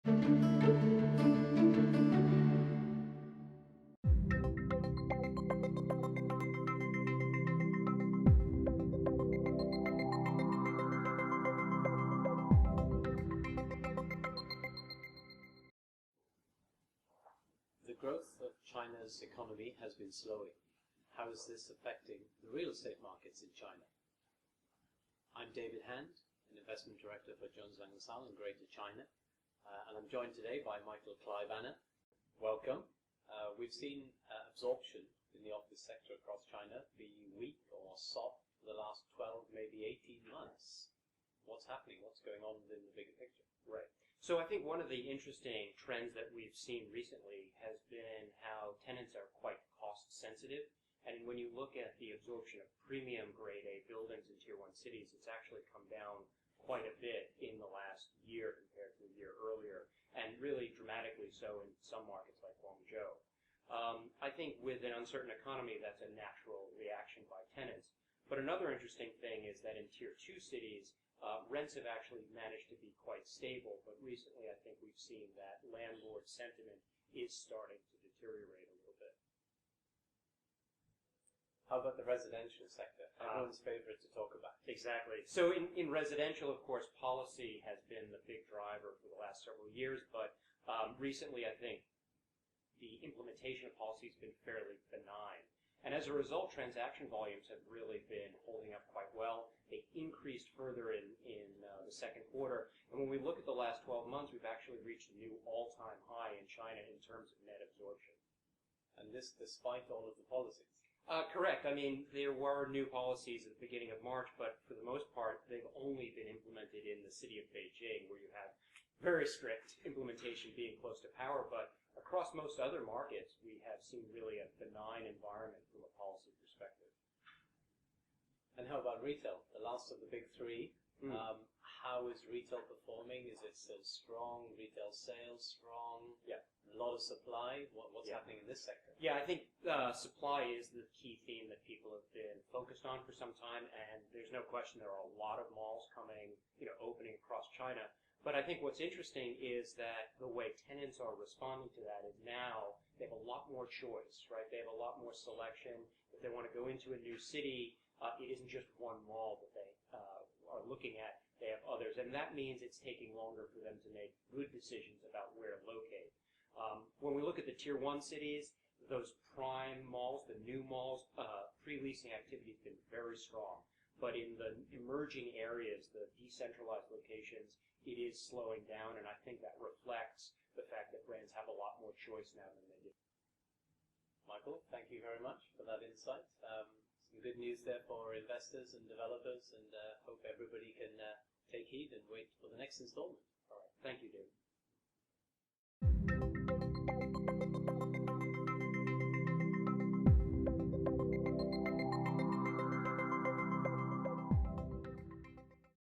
The growth of China's economy has been slowing. How is this affecting the real estate markets in China? I'm David Hand, an investment director for Jones Lang LaSalle in Greater China, and I'm joined today by Michael Klibaner. Welcome. We've seen absorption in the office sector across China be weak or soft for the last 12, maybe 18 months. What's happening? What's going on in the bigger picture? Right. So I think one of the interesting trends that we've seen recently has been how tenants are quite cost sensitive. And when you look at the absorption of premium grade A buildings in tier 1 cities, it's actually come down quite a bit in the last year compared to the year earlier, and really dramatically so in some markets like Guangzhou. I think with an uncertain economy, that's a natural reaction by tenants. But another interesting thing is that in tier 2 cities, rents have actually managed to be quite stable, but recently I think we've seen that landlord sentiment is starting to deteriorate a little bit. How about the residential sector? Everyone's favorite to talk about. Exactly. So in residential, of course, policy has been the big driver for the last several years, but recently I think the implementation of policy has been fairly benign. And as a result, transaction volumes have really been holding up quite well. They increased further in the second quarter. And when we look at the last 12 months, we've actually reached a new all-time high in China in terms of net absorption. And this despite all of the policies. Correct. I mean, there were new policies at the beginning of March, but for the most part, they've only been implemented in the city of Beijing, where you have very strict implementation being close to power. But across most other markets, we have seen really a benign environment from a policy perspective. And how about retail? The last of the big three. How is retail performing? Is it still strong? Retail sales strong? Yeah. A lot of supply. What's happening in this sector? Yeah, I think supply is the key theme that people have been focused on for some time, and there's no question there are a lot of malls coming, opening across China. But I think what's interesting is that the way tenants are responding to that is now they have a lot more choice, right? They have a lot more selection. If they want to go into a new city, it isn't just one mall that they are looking at. They have others, and that means it's taking longer for them to make good decisions about where to locate. When we look at the tier 1 cities, those prime malls, the new malls, pre-leasing activity has been very strong. But in the emerging areas, the decentralized locations, it is slowing down, and I think that reflects the fact that brands have a lot more choice now than they did. Michael, thank you very much for that insight. Some good news there for investors and developers, and hope everybody can take heed and wait for the next installment. All right. Thank you, David.